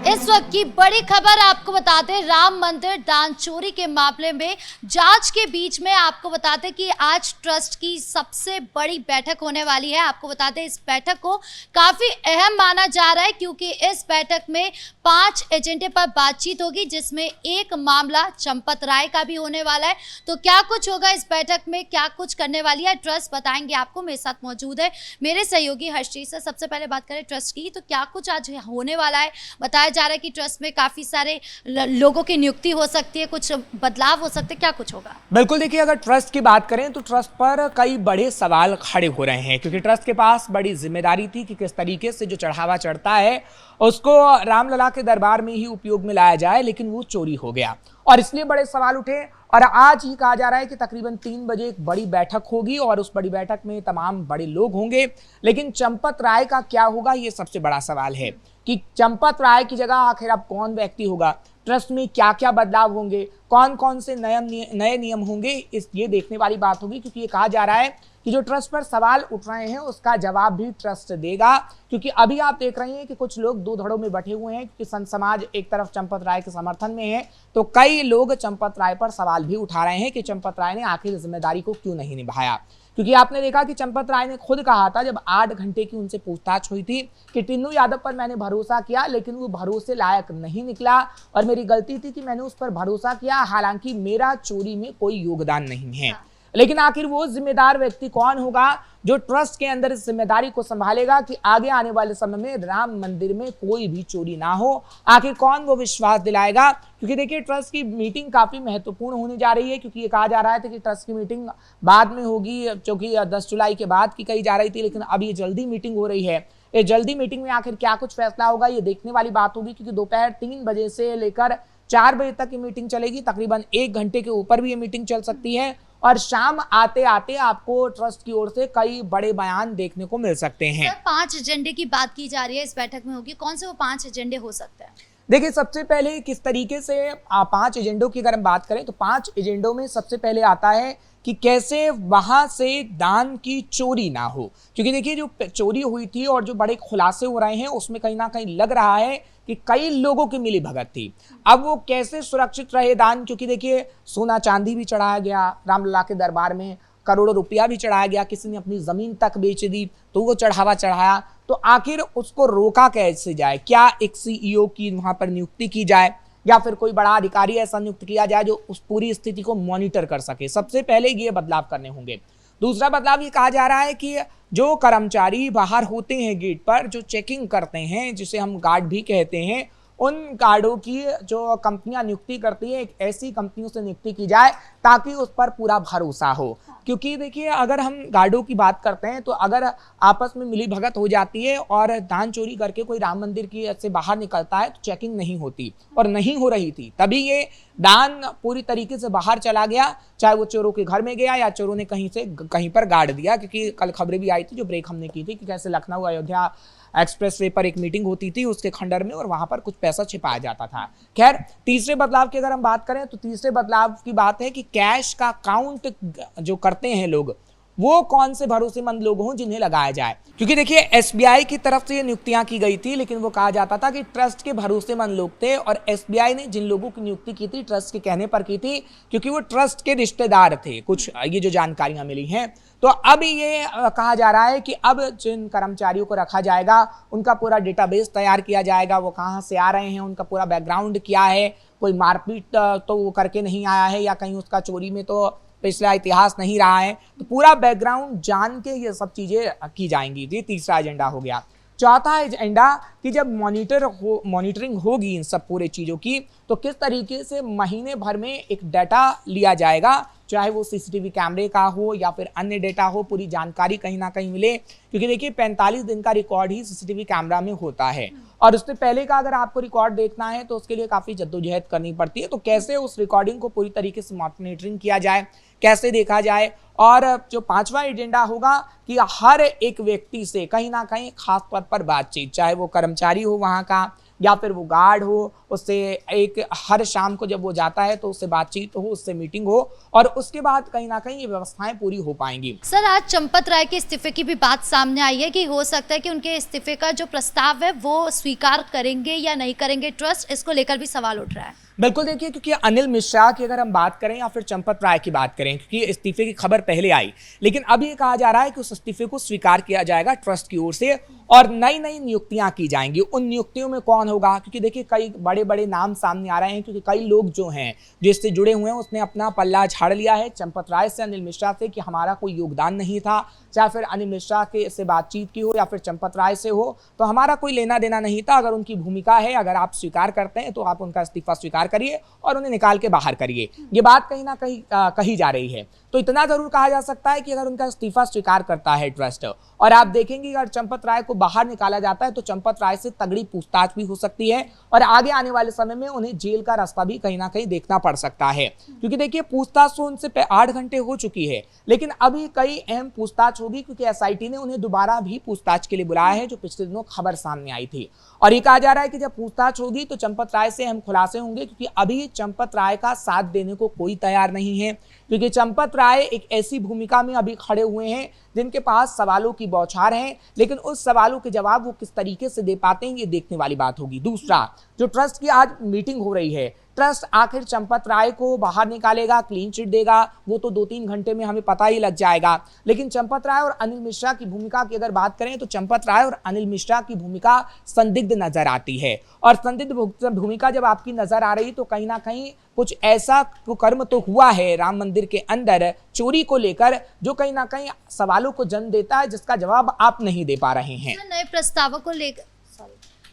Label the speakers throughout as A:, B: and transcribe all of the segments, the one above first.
A: इस वक्त की बड़ी खबर आपको बता दें, राम मंदिर दान चोरी के मामले में जांच के बीच में आपको बता दें कि आज ट्रस्ट की सबसे बड़ी बैठक होने वाली है। आपको बता दें इस बैठक को काफी अहम माना जा रहा है क्योंकि इस बैठक में 5 एजेंडे पर बातचीत होगी, जिसमें एक मामला चंपत राय का भी होने वाला है। तो क्या कुछ होगा इस बैठक में, क्या कुछ करने वाली है ट्रस्ट, बताएंगे आपको। मेरे साथ मौजूद है मेरे सहयोगी हर्षीत से। सबसे पहले बात करें ट्रस्ट की, तो क्या कुछ आज होने वाला है। बताया जा रहा है कि ट्रस्ट में काफी सारे लोगों की नियुक्ति हो सकती है, कुछ बदलाव हो सकते हैं, क्या कुछ होगा।
B: बिल्कुल, देखिए अगर ट्रस्ट की बात करें तो ट्रस्ट पर कई बड़े सवाल खड़े हो रहे हैं क्योंकि ट्रस्ट के पास बड़ी जिम्मेदारी थी कि किस तरीके से जो चढ़ावा चढ़ता है उसको रामलला के दरबार में ही उपयोग में लाया जाए, लेकिन वो चोरी हो गया और इसलिए बड़े सवाल उठे। और आज ही कहा जा रहा है कि तकरीबन 3 बजे एक बड़ी बैठक होगी और उस बड़ी बैठक में तमाम बड़े लोग होंगे, लेकिन चंपत राय का क्या होगा ये सबसे बड़ा सवाल है कि चंपत राय की जगह आखिर अब कौन व्यक्ति होगा, ट्रस्ट में क्या क्या बदलाव होंगे, कौन कौन से नए नियम होंगे, ये देखने वाली बात होगी। क्योंकि ये कहा जा रहा है कि जो ट्रस्ट पर सवाल उठ रहे हैं उसका जवाब भी ट्रस्ट देगा। क्योंकि अभी आप देख रहे हैं कि कुछ लोग दो धड़ों में बटे हुए हैं क्योंकि संत समाज एक तरफ चंपत राय के समर्थन में है, तो कई लोग चंपत राय पर सवाल भी उठा रहे हैं कि चंपत राय ने आखिर जिम्मेदारी को क्यों नहीं निभाया। क्योंकि आपने देखा कि चंपत राय ने खुद कहा था जब 8 घंटे की उनसे पूछताछ हुई थी कि टिन्नू यादव पर मैंने भरोसा किया लेकिन वो भरोसे लायक नहीं निकला और मेरी गलती थी कि मैंने उस पर भरोसा किया, हालांकि मेरा चोरी में कोई योगदान नहीं है। लेकिन आखिर वो जिम्मेदार व्यक्ति कौन होगा जो ट्रस्ट के अंदर इस जिम्मेदारी को संभालेगा कि आगे आने वाले समय में राम मंदिर में कोई भी चोरी ना हो। आखिर कौन वो विश्वास दिलाएगा। क्योंकि देखिए ट्रस्ट की मीटिंग काफी महत्वपूर्ण होने जा रही है क्योंकि ये कहा जा रहा है कि ट्रस्ट की मीटिंग बाद में होगी, जो कि 10 जुलाई के बाद की कही जा रही थी, लेकिन अब ये जल्दी मीटिंग हो रही है। ये जल्दी मीटिंग में आखिर क्या कुछ फैसला होगा ये देखने वाली बात होगी क्योंकि दोपहर 3 बजे से लेकर 4 बजे तक ये मीटिंग चलेगी। तकरीबन 1 घंटे के ऊपर भी ये मीटिंग चल सकती है और शाम आते आते आपको ट्रस्ट की ओर से कई बड़े बयान देखने को मिल सकते हैं।
A: 5 एजेंडे की बात की जा रही है इस बैठक में होगी, कौन से वो 5 एजेंडे हो सकते हैं।
B: देखिए सबसे पहले किस तरीके से 5 एजेंडों की अगर हम बात करें तो 5 एजेंडों में सबसे पहले आता है कि कैसे वहां से दान की चोरी ना हो। क्योंकि देखिए जो चोरी हुई थी और जो बड़े खुलासे हो रहे हैं उसमें कहीं ना कहीं लग रहा है कि कई लोगों की मिली भगत थी। अब वो कैसे सुरक्षित रहे दान, क्योंकि देखिए सोना चांदी भी चढ़ाया गया रामलला के दरबार में, करोड़ों रुपया भी चढ़ाया गया, किसी ने अपनी जमीन तक बेच दी तो वो चढ़ावा चढ़ाया। तो आखिर उसको रोका कैसे जाए, क्या एक सीईओ की वहां पर नियुक्ति की जाए या फिर कोई बड़ा अधिकारी ऐसा नियुक्त किया जाए जो उस पूरी स्थिति को मॉनिटर कर सके। सबसे पहले ये बदलाव करने होंगे। दूसरा बदलाव ये कहा जा रहा है कि जो कर्मचारी बाहर होते हैं गेट पर, जो चेकिंग करते हैं, जिसे हम गार्ड भी कहते हैं, उन गार्डों की जो कंपनियां नियुक्ति करती है एक ऐसी कंपनियों से नियुक्ति की जाए ताकि उस पर पूरा भरोसा हो। क्योंकि देखिए अगर हम गार्डों की बात करते हैं तो अगर आपस में मिली भगत हो जाती है और दान चोरी करके कोई राम मंदिर की से बाहर निकलता है तो चेकिंग नहीं होती और नहीं हो रही थी, तभी ये दान पूरी तरीके से बाहर चला गया, चाहे वो चोरों के घर में गया या चोरों ने कहीं पर गाड़ दिया। क्योंकि कल खबरें भी आई थी जो ब्रेक हमने की थी कि कैसे लखनऊ अयोध्या एक्सप्रेस वे पर एक मीटिंग होती थी उसके खंडर में और वहां पर कुछ पैसा छिपाया जाता था। खैर तीसरे बदलाव की अगर हम बात करें तो तीसरे बदलाव की बात है कि कैश का काउंट जो करते हैं लोग वो कौन से भरोसेमंद लोग हों जिन्हें लगाया जाए। क्योंकि देखिए एसबीआई की तरफ से ये नियुक्तियां की गई थी लेकिन वो कहा जाता था कि ट्रस्ट के भरोसेमंद लोग थे और एसबीआई ने जिन लोगों की नियुक्ति की थी ट्रस्ट के कहने पर की थी क्योंकि वो ट्रस्ट के रिश्तेदार थे। कुछ ये जो जानकारियां मिली हैं तो अब ये कहा जा रहा है कि अब जिन कर्मचारियों को रखा जाएगा उनका पूरा डेटाबेस तैयार किया जाएगा, वो कहाँ से आ रहे हैं, उनका पूरा बैकग्राउंड क्या है, कोई मारपीट तो वो करके नहीं आया है या कहीं उसका चोरी में तो पिछला इतिहास नहीं रहा है, तो पूरा बैकग्राउंड जान के ये सब चीजें की जाएंगी। ये तीसरा एजेंडा हो गया। चौथा एजेंडा कि जब मॉनिटरिंग होगी इन सब पूरे चीज़ों की तो किस तरीके से महीने भर में एक डाटा लिया जाएगा, चाहे वो सीसीटीवी कैमरे का हो या फिर अन्य डेटा हो, पूरी जानकारी कहीं ना कहीं मिले। क्योंकि देखिए 45 दिन का रिकॉर्ड ही सीसीटीवी कैमरा में होता है और उससे पहले का अगर आपको रिकॉर्ड देखना है तो उसके लिए काफ़ी जद्दोजहद करनी पड़ती है। तो कैसे उस रिकॉर्डिंग को पूरी तरीके से मॉनिटरिंग किया जाए, कैसे देखा जाए। और जो 5वां एजेंडा होगा कि हर एक व्यक्ति से कहीं ना कहीं खास तौर पर बातचीत, चाहे वो कर्मचारी हो वहाँ का, या फिर वो गार्ड हो, उससे एक हर शाम को जब वो जाता है तो उससे बातचीत हो, उससे मीटिंग हो, और उसके बाद कहीं ना कहीं ये व्यवस्थाएं पूरी हो पाएंगी।
A: सर, आज चंपत राय के इस्तीफे की भी बात सामने आई है कि हो सकता है कि उनके इस्तीफे का जो प्रस्ताव है वो स्वीकार करेंगे या नहीं करेंगे ट्रस्ट, इसको लेकर भी सवाल उठ रहा है।
B: बिल्कुल, देखिए, क्योंकि अनिल मिश्रा की अगर हम बात करें या फिर चंपत राय की बात करें, क्योंकि इस्तीफे की खबर पहले आई, लेकिन अब ये कहा जा रहा है कि उस इस्तीफे को स्वीकार किया जाएगा ट्रस्ट की ओर से और नई नई नियुक्तियां की जाएंगी। उन नियुक्तियों में कौन होगा, क्योंकि देखिए कई बड़े बड़े नाम सामने आ रहे हैं, क्योंकि कई लोग जो हैं जो इससे जुड़े हुए हैं उसने अपना पल्ला झाड़ लिया है चंपत राय से, अनिल मिश्रा से, कि हमारा कोई योगदान नहीं था, चाहे फिर अनिल मिश्रा के से बातचीत की हो या फिर चंपत राय से हो, तो हमारा कोई लेना देना नहीं था। अगर उनकी भूमिका है, अगर आप स्वीकार करते हैं तो आप उनका इस्तीफा स्वीकार करिए और उन्हें निकाल के बाहर करिए। ये बात कहीं ना कहीं कही जा रही है। तो इतना जरूर कहा जा सकता है कि अगर उनका इस्तीफा स्वीकार करता है ट्रस्ट, और आप देखेंगे अगर चंपत राय को बाहर निकाला जाता है तो चंपत राय से तगड़ी पूछताछ भी हो सकती है और आगे आने वाले समय में उन्हें जेल का रास्ता भी कहीं ना कहीं देखना पड़ सकता है। क्योंकि देखिए पूछताछ तो उनसे 8 घंटे हो चुकी है, लेकिन अभी कई अहम पूछताछ होगी, क्योंकि एसआईटी ने उन्हें दोबारा भी पूछताछ के लिए बुलाया है, जो पिछले दिनों खबर सामने आई थी। और ये कहा जा रहा है कि जब पूछताछ होगी तो चंपत राय से अहम खुलासे होंगे, क्योंकि अभी चंपत राय का साथ देने को कोई तैयार नहीं है, क्योंकि चंपत राय एक ऐसी भूमिका में अभी खड़े हुए हैं जिनके पास सवालों की बौछार है, लेकिन उस सवालों के जवाब वो किस तरीके से दे पाते हैं ये देखने वाली बात होगी। दूसरा, जो ट्रस्ट की आज मीटिंग हो रही है, ट्रस्ट आखिर चंपत राय को बाहर निकालेगा, क्लीन चिट देगा, वो तो 2-3 घंटे में हमें पता ही लग जाएगा। लेकिन चंपत राय और अनिल मिश्रा की भूमिका की अगर बात करें तो चंपत राय और अनिल मिश्रा की भूमिका संदिग्ध नजर आती है, और संदिग्ध भूमिका जब आपकी नजर आ रही तो कहीं ना कहीं कुछ ऐसा कुकर्म तो हुआ है राम मंदिर के अंदर चोरी को लेकर जो कहीं ना कहीं सवालों को जन्म देता है, जिसका जवाब आप नहीं दे पा रहे हैं।
A: नए प्रस्तावों को लेकर,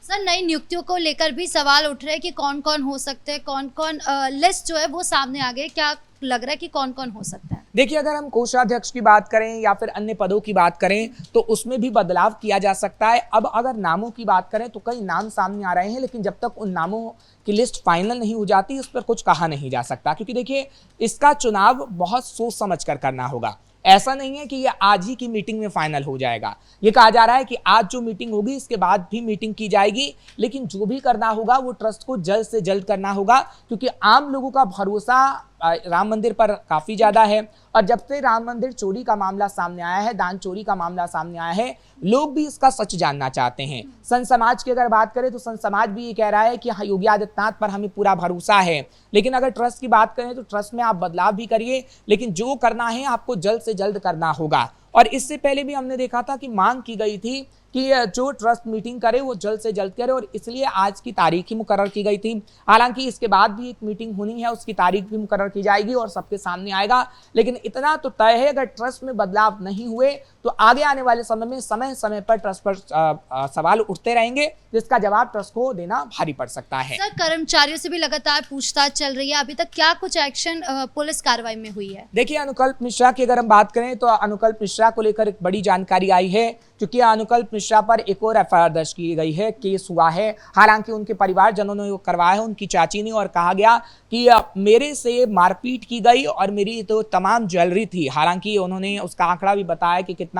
A: सर, नई नियुक्तियों को लेकर भी सवाल उठ रहे हैं कि कौन कौन हो सकते हैं, कौन कौन लिस्ट जो है वो सामने आ गई, क्या लग रहा है कि कौन कौन हो सकता है?
B: देखिए, अगर हम कोषाध्यक्ष की बात करें या फिर अन्य पदों की बात करें तो उसमें भी बदलाव किया जा सकता है। अब अगर नामों की बात करें तो कई नाम सामने आ रहे हैं, लेकिन जब तक उन नामों की लिस्ट फाइनल नहीं हो जाती उस पर कुछ कहा नहीं जा सकता, क्योंकि देखिए इसका चुनाव बहुत सोच समझ कर करना होगा। ऐसा नहीं है कि ये आज ही की मीटिंग में फाइनल हो जाएगा। ये कहा जा रहा है कि आज जो मीटिंग होगी इसके बाद भी मीटिंग की जाएगी, लेकिन जो भी करना होगा वो ट्रस्ट को जल्द से जल्द करना होगा, क्योंकि आम लोगों का भरोसा राम मंदिर पर काफी ज्यादा है। और जब से राम मंदिर चोरी का मामला सामने आया है, दान चोरी का मामला सामने आया है, लोग भी इसका सच जानना चाहते हैं। संत समाज की अगर बात करें तो संत समाज भी ये कह रहा है कि हाँ, योगी आदित्यनाथ पर हमें पूरा भरोसा है। लेकिन अगर ट्रस्ट की बात करें तो ट्रस्ट में आप बदलाव भी करिए, लेकिन जो करना है आपको जल्द से जल्द करना होगा। और इससे पहले भी हमने देखा था कि मांग की गई थी कि जो ट्रस्ट मीटिंग करे वो जल्द से जल्द करे, और इसलिए आज की तारीख ही मुकर्रर की गई थी। हालांकि इसके बाद भी एक मीटिंग होनी है, उसकी तारीख भी मुकर्रर की जाएगी और सबके सामने आएगा। लेकिन इतना तो तय है, अगर ट्रस्ट में बदलाव नहीं हुए तो आगे आने वाले समय समय पर ट्रस्ट पर सवाल उठते रहेंगे, जिसका जवाब ट्रस्ट को देना भारी पड़ सकता है।
A: सर, कर्मचारियों से भी लगातार पूछताछ चल रही है, अभी तक क्या कुछ एक्शन पुलिस कार्रवाई में हुई है?
B: देखिए, अनुकल्प मिश्रा की अगर हम बात करें तो अनुकल्प मिश्रा को लेकर एक बड़ी जानकारी आई है, क्योंकि अनुकल्प मिश्रा पर एक और एफआईआर दर्ज की गई है, केस हुआ है। हालांकि उनके परिवारजनों ने वो करवाया है, उनकी चाची ने, और कहा गया कि मेरे से मारपीट की गई और मेरी तो तमाम ज्वेलरी थी। हालांकि उन्होंने उसका आंकड़ा भी बताया कि कितना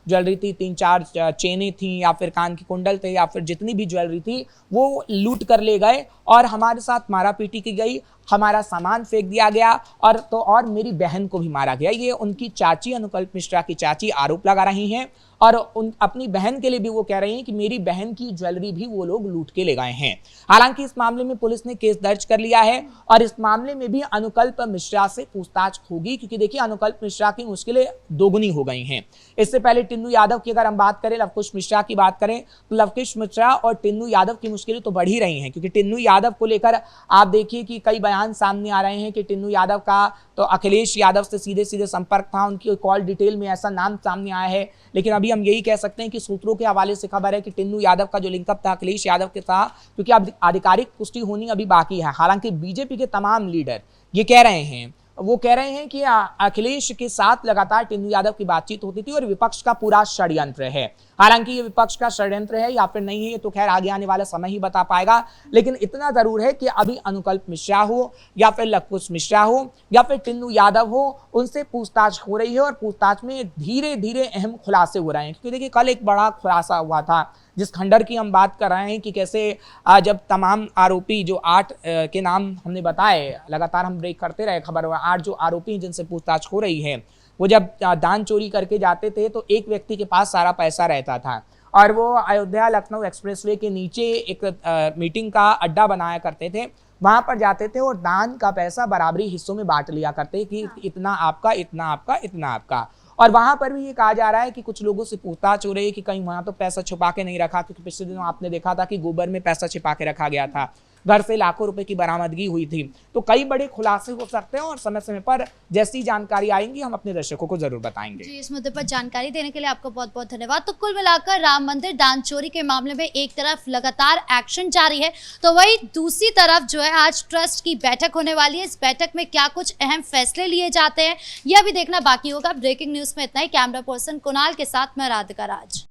B: ज्वेलरी थी, 3-4 चेनें थी या फिर कान के कुंडल थे या फिर जितनी भी ज्वेलरी थी वो लूट कर ले गए और हमारे साथ मारापीटी की गई, हमारा सामान फेंक दिया गया, और मेरी बहन को भी मारा गया। ये उनकी चाची, अनुकल्प मिश्रा की चाची आरोप लगा रही हैं, और अपनी बहन के लिए भी वो कह रही हैं कि मेरी बहन की ज्वेलरी भी वो लोग लूट के ले गए हैं। हालांकि इस मामले में पुलिस ने केस दर्ज कर लिया है और इस मामले में भी अनुकल्प मिश्रा से पूछताछ होगी, क्योंकि देखिए अनुकल्प मिश्रा की मुश्किलें दोगुनी हो गई हैं। इससे पहले टिन्नू यादव की अगर हम बात करें, लवकुश मिश्रा की बात करें तो लवकुश मिश्रा और टिन्नू यादव की मुश्किलें तो बढ़ ही रही हैं, क्योंकि टिन्नू यादव को लेकर आप देखिए कि कई बयान सामने आ रहे हैं कि टिन्नू यादव का तो अखिलेश यादव से सीधे सीधे संपर्क था, उनकी कॉल डिटेल में ऐसा नाम सामने आया है। लेकिन अभी हम यही कह सकते हैं कि सूत्रों के हवाले से खबर है कि टिन्नू यादव का जो लिंकअप था अखिलेश यादव के साथ, क्योंकि अब आधिकारिक पुष्टि होनी अभी बाकी है। हालांकि बीजेपी के तमाम लीडर ये कह रहे हैं, वो कह रहे हैं कि अखिलेश के साथ लगातार टिन्नू यादव की बातचीत होती थी और विपक्ष का पूरा षड्यंत्र है। हालांकि ये विपक्ष का षड्यंत्र है या फिर नहीं है, ये तो खैर आगे आने वाला समय ही बता पाएगा। लेकिन इतना जरूर है कि अभी अनुकल्प मिश्रा हो या फिर लवकुश मिश्रा हो या फिर टिन्नू यादव हो, उनसे पूछताछ हो रही है और पूछताछ में धीरे धीरे अहम खुलासे हो रहे हैं। क्योंकि देखिए कल एक बड़ा खुलासा हुआ था जिस खंडर की हम बात कर रहे हैं कि कैसे जब तमाम आरोपी जो 8 के नाम हमने बताए, लगातार हम ब्रेक करते रहे खबर, 8 जो आरोपी हैं जिनसे पूछताछ हो रही है, वो जब दान चोरी करके जाते थे तो एक व्यक्ति के पास सारा पैसा रहता था और वो अयोध्या लखनऊ एक्सप्रेसवे के नीचे एक मीटिंग का अड्डा बनाया करते थे। वहां पर जाते थे और दान का पैसा बराबरी हिस्सों में बांट लिया करते कि इतना आपका, इतना आपका, इतना आपका। और वहां पर भी ये कहा जा रहा है कि कुछ लोगों से पूछताछ हो रही है कि कहीं वहां तो पैसा छुपा के नहीं रखा, क्योंकि पिछले दिनों आपने देखा था कि गोबर में पैसा छिपा के रखा गया था, घर से लाखों रुपए की बरामदगी हुई थी। तो कई बड़े खुलासे हो सकते हैं और समय समय पर जैसी जानकारी आएंगी हम अपने दर्शकों को जरूर बताएंगे।
A: जी, इस मुद्दे पर जानकारी देने के लिए आपको बहुत बहुत धन्यवाद। तो कुल मिलाकर राम मंदिर दान चोरी के मामले में एक तरफ लगातार एक्शन जारी है, तो वही दूसरी तरफ जो है आज ट्रस्ट की बैठक होने वाली है। इस बैठक में क्या कुछ अहम फैसले लिए जाते हैं यह भी देखना बाकी होगा। ब्रेकिंग न्यूज में इतना ही। कैमरा पर्सन कुणाल के साथ मैं राधिका राज।